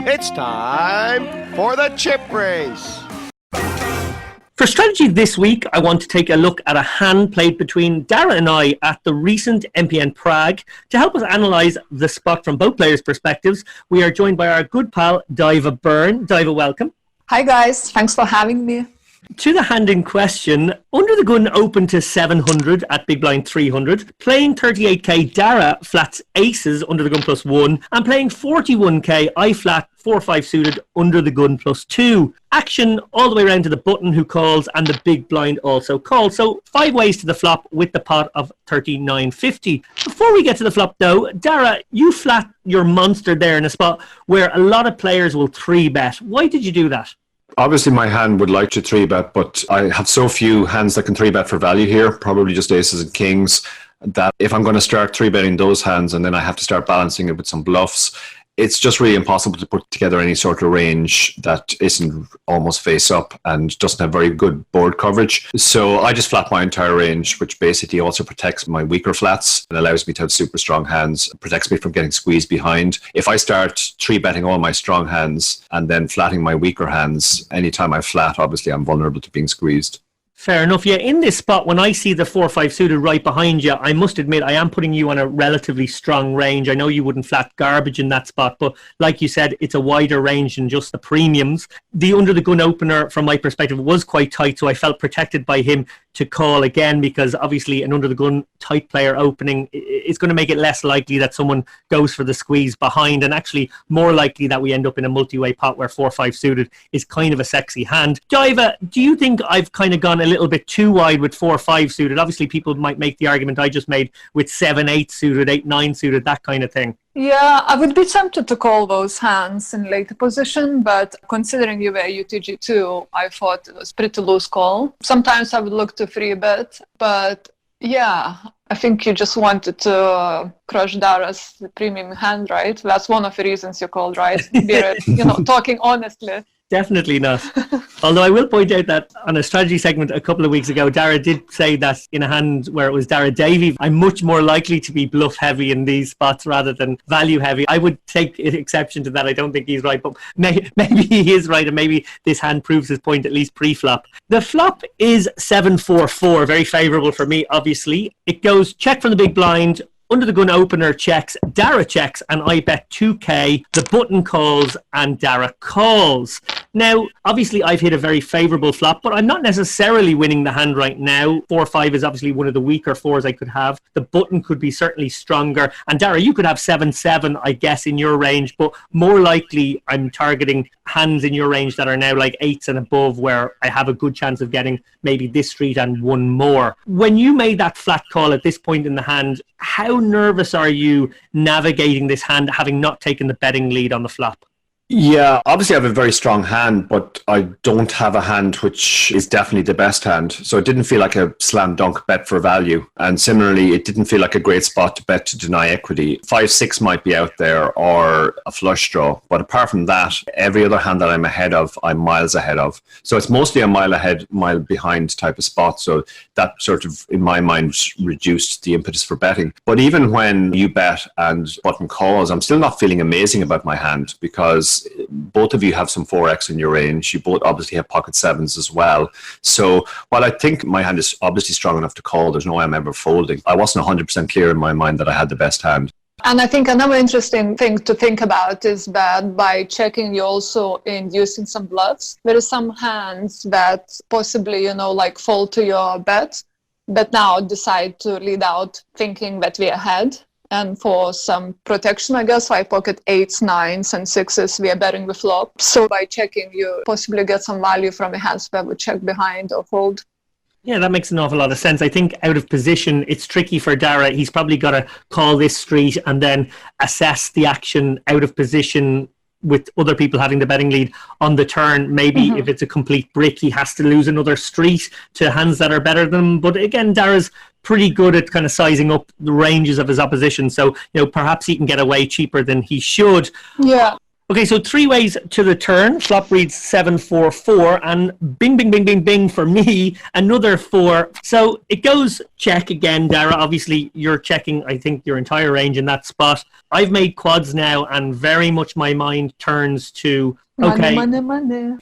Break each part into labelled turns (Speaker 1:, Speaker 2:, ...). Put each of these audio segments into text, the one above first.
Speaker 1: It's time for the chip race.
Speaker 2: For strategy this week, I want to take a look at a hand played between Dara and I at the recent MPN Prague. To help us analyse the spot from both players' perspectives, we are joined by our good pal, Daiva Byrne. Daiva, welcome.
Speaker 3: Hi guys, thanks for having me.
Speaker 2: To the hand in question, under the gun open to 700 at big blind 300, playing 38k Dara flats aces under the gun +1, and playing 41k I flat 4-5 suited under the gun +2. Action all the way around to the button who calls, and the big blind also calls. So 5 ways to the flop with the pot of 39.50. Before we get to the flop though, Dara, you flat your monster there in a spot where a lot of players will 3-bet. Why did you do that?
Speaker 4: Obviously, my hand would like to 3-bet, but I have so few hands that can 3-bet for value here, probably just aces and kings, that if I'm going to start 3-betting those hands and then I have to start balancing it with some bluffs, it's just really impossible to put together any sort of range that isn't almost face up and doesn't have very good board coverage. So I just flat my entire range, which basically also protects my weaker flats and allows me to have super strong hands, protects me from getting squeezed behind. If I start 3-betting all my strong hands and then flatting my weaker hands, anytime I flat, obviously I'm vulnerable to being squeezed.
Speaker 2: Fair enough. Yeah, in this spot, when I see the 4-5 suited right behind you, I must admit I am putting you on a relatively strong range. I know you wouldn't flat garbage in that spot, but like you said, it's a wider range than just the premiums. The under the gun opener, from my perspective, was quite tight, so I felt protected by him to call again, because obviously an under the gun tight player opening is going to make it less likely that someone goes for the squeeze behind, and actually more likely that we end up in a multi-way pot where 4-5 suited is kind of a sexy hand. Daiva, do you think I've kind of gone a little bit too wide with 4-5 suited? Obviously people might make the argument I just made with 7-8 suited, 8-9 suited, that kind of thing.
Speaker 3: Yeah, I would be tempted to call those hands in later position, but considering you were UTG2, I thought it was pretty loose call. Sometimes I would look to 3-bet, but yeah, I think you just wanted to crush Dara's premium hand, right? That's one of the reasons you called, right? Talking honestly.
Speaker 2: Definitely not. Although I will point out that on a strategy segment a couple of weeks ago, Dara did say that in a hand where it was Dara Davy, I'm much more likely to be bluff heavy in these spots rather than value heavy. I would take exception to that. I don't think he's right, but maybe he is right, and maybe this hand proves his point, at least pre-flop. The flop is 7-4-4, very favourable for me, obviously. It goes check from the big blind, under the gun opener checks, Dara checks, and I bet 2k. The button calls and Dara calls. Now, obviously, I've hit a very favourable flop, but I'm not necessarily winning the hand right now. 4-5 is obviously one of the weaker fours I could have. The button could be certainly stronger. And Dara, you could have 7-7, I guess, in your range, but more likely I'm targeting hands in your range that are now like 8s and above, where I have a good chance of getting maybe this street and one more. When you made that flat call at this point in the hand, how nervous are you navigating this hand, having not taken the betting lead on the flop?
Speaker 4: Yeah, obviously I have a very strong hand, but I don't have a hand which is definitely the best hand. So it didn't feel like a slam dunk bet for value. And similarly, it didn't feel like a great spot to bet to deny equity. 5-6 might be out there, or a flush draw. But apart from that, every other hand that I'm ahead of, I'm miles ahead of. So it's mostly a mile ahead, mile behind type of spot. So that sort of, in my mind, reduced the impetus for betting. But even when you bet and button calls, I'm still not feeling amazing about my hand, because both of you have some 4x in your range. You both obviously have pocket 7s as well. So while I think my hand is obviously strong enough to call, there's no way I'm ever folding. I wasn't 100% clear in my mind that I had the best hand.
Speaker 3: And I think another interesting thing to think about is that by checking, you're also inducing some bluffs. There are some hands that possibly, fall to your bet, but now decide to lead out thinking that we're ahead. And for some protection, I guess, I pocket 8s, 9s, and 6s, we are betting the flop. So by checking, you possibly get some value from a hands that would check behind or fold.
Speaker 2: Yeah, that makes an awful lot of sense. I think out of position, it's tricky for Dara. He's probably got to call this street and then assess the action out of position with other people having the betting lead on the turn. Maybe if it's a complete brick, he has to lose another street to hands that are better than him. But again, Dara's pretty good at kind of sizing up the ranges of his opposition. So, perhaps he can get away cheaper than he should.
Speaker 3: Yeah.
Speaker 2: Okay, so 3 ways to the turn. Flop reads 7-4-4, and bing, bing, bing, bing, bing for me, another 4. So it goes check again, Dara. Obviously, you're checking, I think, your entire range in that spot. I've made quads now, and very much my mind turns to okay.
Speaker 3: Money.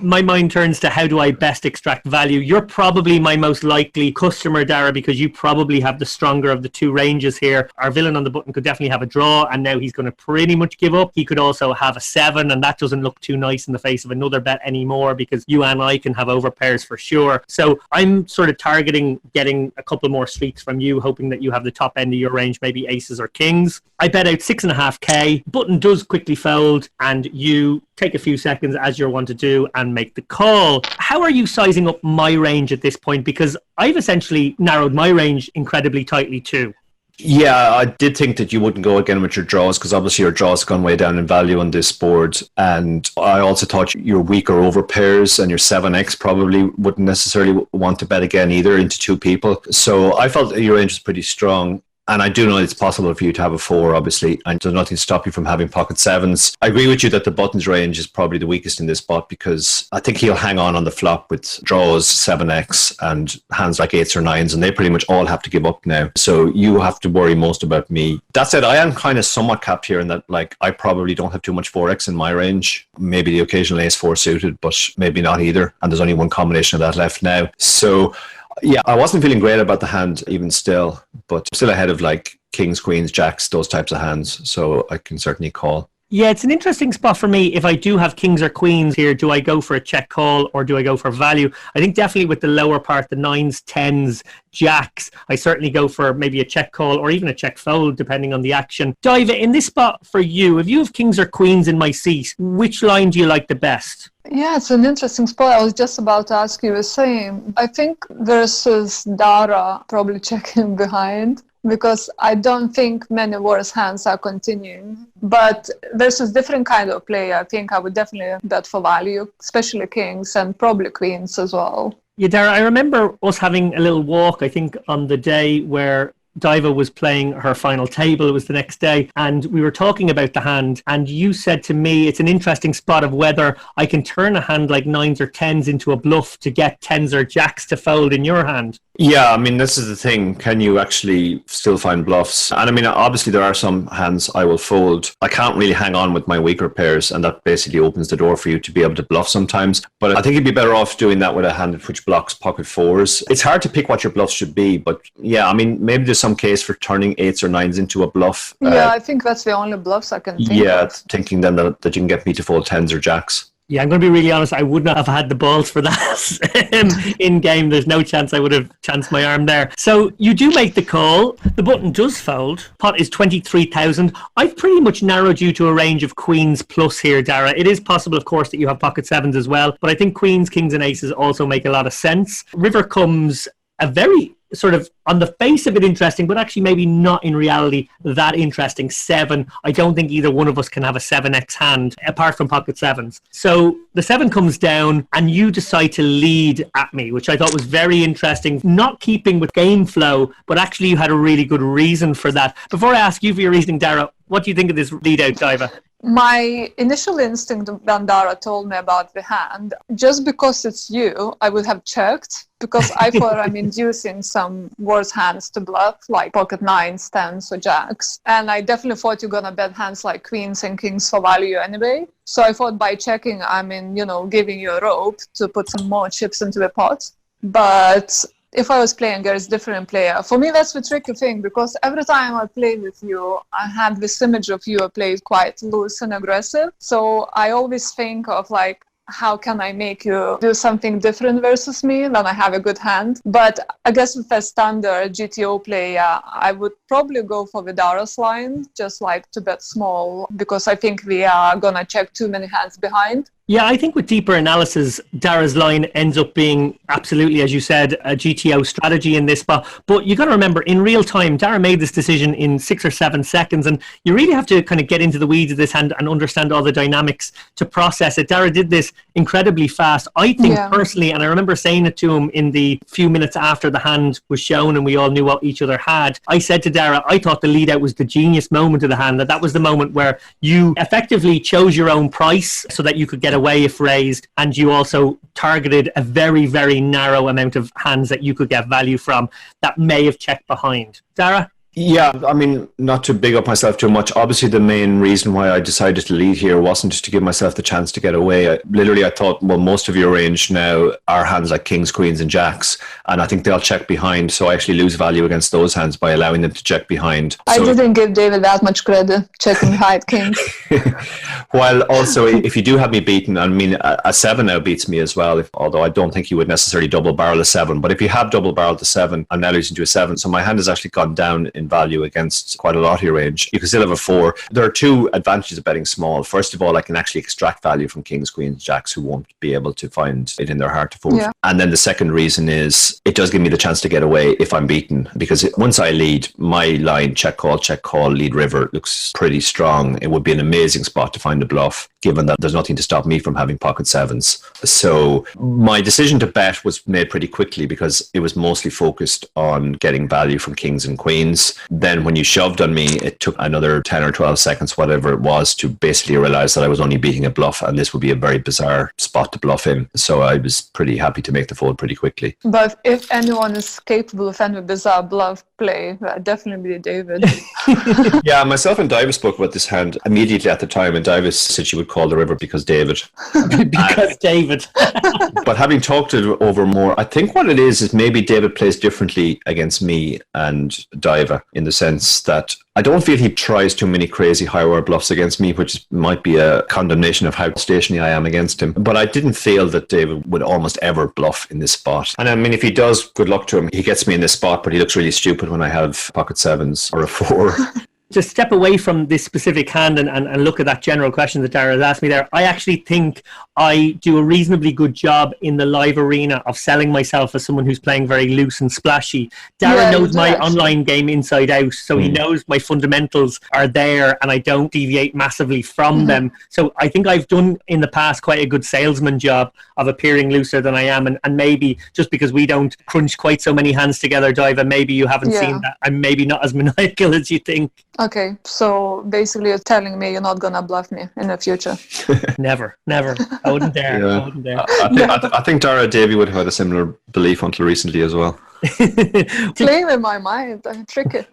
Speaker 2: My mind turns to how do I best extract value. You're probably my most likely customer, Dara, because you probably have the stronger of the 2 ranges here. Our villain on the button could definitely have a draw, and now he's going to pretty much give up. He could also have a 7, and that doesn't look too nice in the face of another bet anymore, because you and I can have overpairs for sure. So I'm sort of targeting getting a couple more streets from you, hoping that you have the top end of your range, maybe aces or kings. I bet out 6.5k. Button does quickly fold, and you take a few seconds, as you're want to do, and make the call. How are you sizing up my range at this point? Because I've essentially narrowed my range incredibly tightly too.
Speaker 4: Yeah, I did think that you wouldn't go again with your draws, because obviously your draws have gone way down in value on this board. And I also thought your weaker over pairs and your 7x probably wouldn't necessarily want to bet again either into 2 people. So I felt that your range was pretty strong. And I do know it's possible for you to have a 4, obviously, and there's nothing to stop you from having pocket 7s. I agree with you that the buttons range is probably the weakest in this spot, because I think he'll hang on the flop with draws, 7x, and hands like 8s or 9s, and they pretty much all have to give up now. So you have to worry most about me. That said, I am kind of somewhat capped here in that, like, I probably don't have too much 4x in my range. Maybe the occasional ace-4 suited, but maybe not either. And there's only one combination of that left now. So yeah, I wasn't feeling great about the hand even still, but still ahead of like kings, queens, jacks, those types of hands. So I can certainly call.
Speaker 2: Yeah, it's an interesting spot for me. If I do have kings or queens here, do I go for a check call or do I go for value? I think definitely with the lower part, the 9s, 10s, jacks, I certainly go for maybe a check call or even a check fold, depending on the action. Daiva, in this spot for you, if you have kings or queens in my seat, which line do you like the best?
Speaker 3: Yeah, it's an interesting spot. I was just about to ask you the same. I think versus Dara, probably checking behind, because I don't think many worse hands are continuing. But versus different kind of player, I think I would definitely bet for value, especially kings and probably queens as well.
Speaker 2: Yeah, Dara, I remember us having a little walk, I think, on the day where Daiva was playing her final table. It was the next day, and we were talking about the hand, and you said to me it's an interesting spot of whether I can turn a hand like 9s or 10s into a bluff to get 10s or jacks to fold in your hand.
Speaker 4: Yeah, I mean, this is the thing. Can you actually still find bluffs? And I mean, obviously there are some hands I will fold. I can't really hang on with my weaker pairs, and that basically opens the door for you to be able to bluff sometimes. But I think you'd be better off doing that with a hand which blocks pocket 4s. It's hard to pick what your bluffs should be, but yeah, I mean, maybe there's some case for turning 8s or 9s into a bluff.
Speaker 3: Yeah, I think that's the only bluffs I can think of.
Speaker 4: Yeah, thinking then that you can get me to fold 10s or jacks.
Speaker 2: Yeah, I'm going to be really honest. I would not have had the balls for that in game. There's no chance I would have chanced my arm there. So you do make the call. The button does fold. Pot is 23,000. I've pretty much narrowed you to a range of queens plus here, Dara. It is possible, of course, that you have pocket 7s as well. But I think queens, kings and aces also make a lot of sense. River comes a very sort of on the face of it interesting, but actually maybe not in reality that interesting 7. I don't think either one of us can have a 7x hand apart from pocket 7s. So the 7 comes down and you decide to lead at me, which I thought was very interesting, not keeping with game flow, but actually you had a really good reason for that. Before I ask you for your reasoning, Dara, what do you think of this lead out, Daiva?
Speaker 3: My initial instinct when Dara told me about the hand, just because it's you, I would have checked, because I thought I'm inducing some worse hands to bluff, like pocket 9s, 10s, or jacks. And I definitely thought you're going to bet hands like queens and kings for value anyway. So I thought by checking, giving you a rope to put some more chips into the pot. But if I was playing against a different player, for me that's the tricky thing, because every time I play with you, I have this image of you played quite loose and aggressive. So I always think of like, how can I make you do something different versus me when I have a good hand? But I guess with a standard GTO player, I would probably go for the Dara's line, just like to bet small, because I think we are going to check too many hands behind.
Speaker 2: Yeah, I think with deeper analysis, Dara's line ends up being absolutely, as you said, a GTO strategy in this spot. But you got to remember, in real time, Dara made this decision in 6 or 7 seconds, and you really have to kind of get into the weeds of this hand and understand all the dynamics to process it. Dara did this incredibly fast. I think
Speaker 3: Yeah.
Speaker 2: personally, and I remember saying it to him in the few minutes after the hand was shown and we all knew what each other had, I said to Dara, I thought the lead out was the genius moment of the hand, that was the moment where you effectively chose your own price so that you could get away if raised, and you also targeted a very, very narrow amount of hands that you could get value from that may have checked behind. Dara?
Speaker 4: Yeah, I mean, not to big up myself too much. Obviously, the main reason why I decided to lead here wasn't to give myself the chance to get away. I thought, well, most of your range now are hands like kings, queens, and jacks, and I think they'll check behind. So I actually lose value against those hands by allowing them to check behind.
Speaker 3: I didn't give David that much credit checking behind kings.
Speaker 4: While also, if you do have me beaten, I mean, a 7 now beats me as well. Although I don't think you would necessarily double barrel a 7, but if you have double barreled a 7, I'm now losing to a 7. So my hand has actually gone down in value against quite a lot of your range. You can still have a 4. There are 2 advantages of betting small. First of all, I can actually extract value from kings, queens, jacks who won't be able to find it in their heart to fold. Yeah. And then the second reason is it does give me the chance to get away if I'm beaten, because once I lead, my line check, call, lead river looks pretty strong. It would be an amazing spot to find a bluff, given that there's nothing to stop me from having pocket 7s. So my decision to bet was made pretty quickly because it was mostly focused on getting value from kings and queens. Then when you shoved on me, it took another 10 or 12 seconds, whatever it was, to basically realize that I was only beating a bluff, and this would be a very bizarre spot to bluff in. So I was pretty happy to make the fold pretty quickly.
Speaker 3: But if anyone is capable of any bizarre bluff play, definitely David.
Speaker 4: Yeah, myself and Daiva spoke about this hand immediately at the time, and Daiva said she would call the river because David.
Speaker 2: David.
Speaker 4: But having talked it over more, I think what it is maybe David plays differently against me and Daiva, in the sense that I don't feel he tries too many crazy high wire bluffs against me, which might be a condemnation of how stationary I am against him. But I didn't feel that David would almost ever bluff in this spot. And I mean, if he does, good luck to him. He gets me in this spot, but he looks really stupid when I have pocket 7s or a 4.
Speaker 2: To step away from this specific hand and look at that general question that Dara has asked me there, I actually think I do a reasonably good job in the live arena of selling myself as someone who's playing very loose and splashy. Dara knows my online game inside out, so he knows my fundamentals are there and I don't deviate massively from them. So I think I've done in the past quite a good salesman job of appearing looser than I am, and maybe just because we don't crunch quite so many hands together, Daiva, maybe you haven't seen that. I'm maybe not as maniacal as you think.
Speaker 3: Okay, so basically you're telling me you're not going to bluff me in the future.
Speaker 2: Never. I wouldn't dare.
Speaker 4: Yeah.
Speaker 2: I wouldn't dare.
Speaker 4: I think Dara Davy would have had a similar belief until recently as well.
Speaker 3: Playing with my mind, I'm tricky.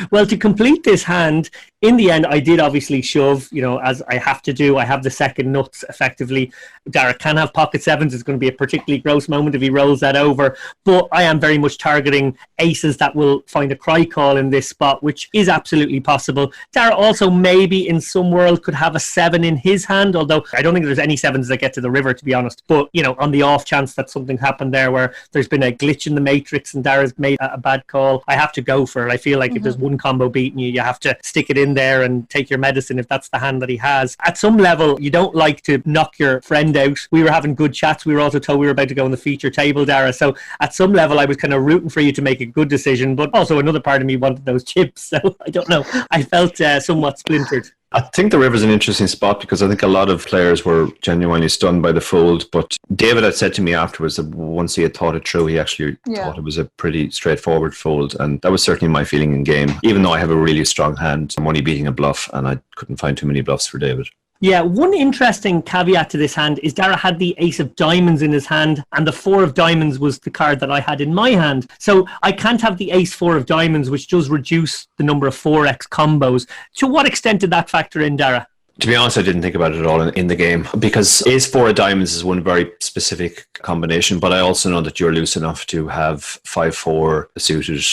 Speaker 2: Well, to complete this hand, in the end, I did obviously shove, as I have to do. I have the second nuts, effectively. Dara can have pocket 7s. It's going to be a particularly gross moment if he rolls that over. But I am very much targeting aces that will find a cry call in this spot, which is absolutely possible. Dara also maybe in some world could have a 7 in his hand, although I don't think there's any 7s that get to the river, to be honest. But, on the off chance that something happened there where there's been a glitch in the matrix and Dara's made a bad call, I have to go for it. I feel like if there's one combo beating you, you have to stick it in there and take your medicine if that's the hand that he has. At some level, you don't like to knock your friend out. We were having good chats. We were also told we were about to go on the feature table, Dara. So at some level, I was kind of rooting for you to make a good decision, but also another part of me wanted those chips. So I don't know. I felt somewhat splintered.
Speaker 4: I think the river's an interesting spot because I think a lot of players were genuinely stunned by the fold. But David had said to me afterwards that once he had thought it through, he actually thought it was a pretty straightforward fold. And that was certainly my feeling in game. Even though I have a really strong hand, I'm only beating a bluff and I couldn't find too many bluffs for David.
Speaker 2: Yeah, one interesting caveat to this hand is Dara had the ace of diamonds in his hand and the 4 of diamonds was the card that I had in my hand. So I can't have the ace 4 of diamonds, which does reduce the number of 4x combos. To what extent did that factor in, Dara?
Speaker 4: To be honest, I didn't think about it at all in the game because ace 4 of diamonds is one very specific combination, but I also know that you're loose enough to have 5-4 suited,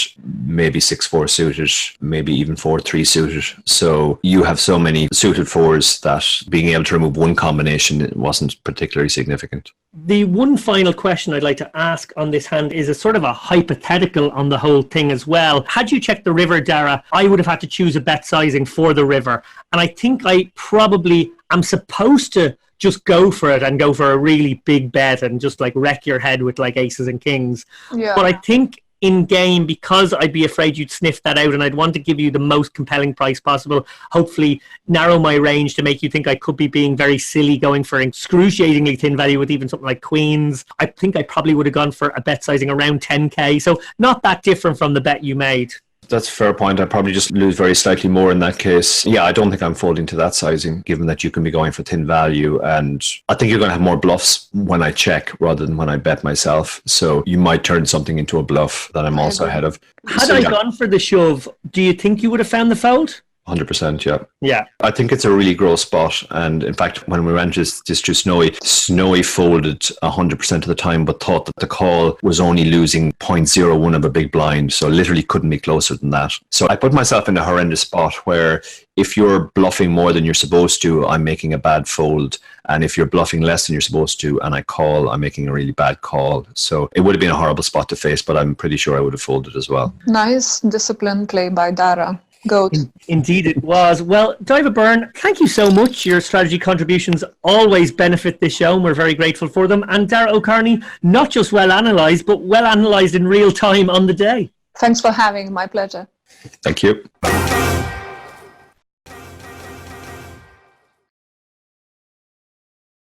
Speaker 4: maybe 6-4 suited, maybe even 4-3 suited. So you have so many suited 4s that being able to remove one combination wasn't particularly significant.
Speaker 2: The one final question I'd like to ask on this hand is a sort of a hypothetical on the whole thing as well. Had you checked the river, Dara, I would have had to choose a bet sizing for the river. And I think I probably am supposed to just go for it and go for a really big bet and just like wreck your head with like aces and kings. Yeah. But I think in game because I'd be afraid you'd sniff that out, and I'd want to give you the most compelling price possible. Hopefully narrow my range to make you think I could be being very silly going for excruciatingly thin value with even something like Queens. I think I probably would have gone for a bet sizing around 10k, so not that different from the bet you made.
Speaker 4: That's a fair point. I'd probably just lose very slightly more in that case. Yeah, I don't think I'm folding to that sizing, given that you can be going for thin value. And I think you're going to have more bluffs when I check rather than when I bet myself. So you might turn something into a bluff that I'm also ahead of.
Speaker 2: Had I gone for the shove, do you think you would have found the fold?
Speaker 4: 100%, yeah.
Speaker 2: Yeah.
Speaker 4: I think it's a really gross spot. And in fact, when we went this to Snowy folded 100% of the time, but thought that the call was only losing 0.01 of a big blind. So literally couldn't be closer than that. So I put myself in a horrendous spot where if you're bluffing more than you're supposed to, I'm making a bad fold. And if you're bluffing less than you're supposed to and I call, I'm making a really bad call. So it would have been a horrible spot to face, but I'm pretty sure I would have folded as well.
Speaker 3: Nice disciplined play by Dara. Goat.
Speaker 2: Indeed it was. Well, Daiva Byrne, thank you so much. Your strategy contributions always benefit this show, and we're very grateful for them. And Dara O'Kearney, not just well analysed, but well analysed in real time on the day.
Speaker 3: Thanks for having. My pleasure.
Speaker 4: Thank you.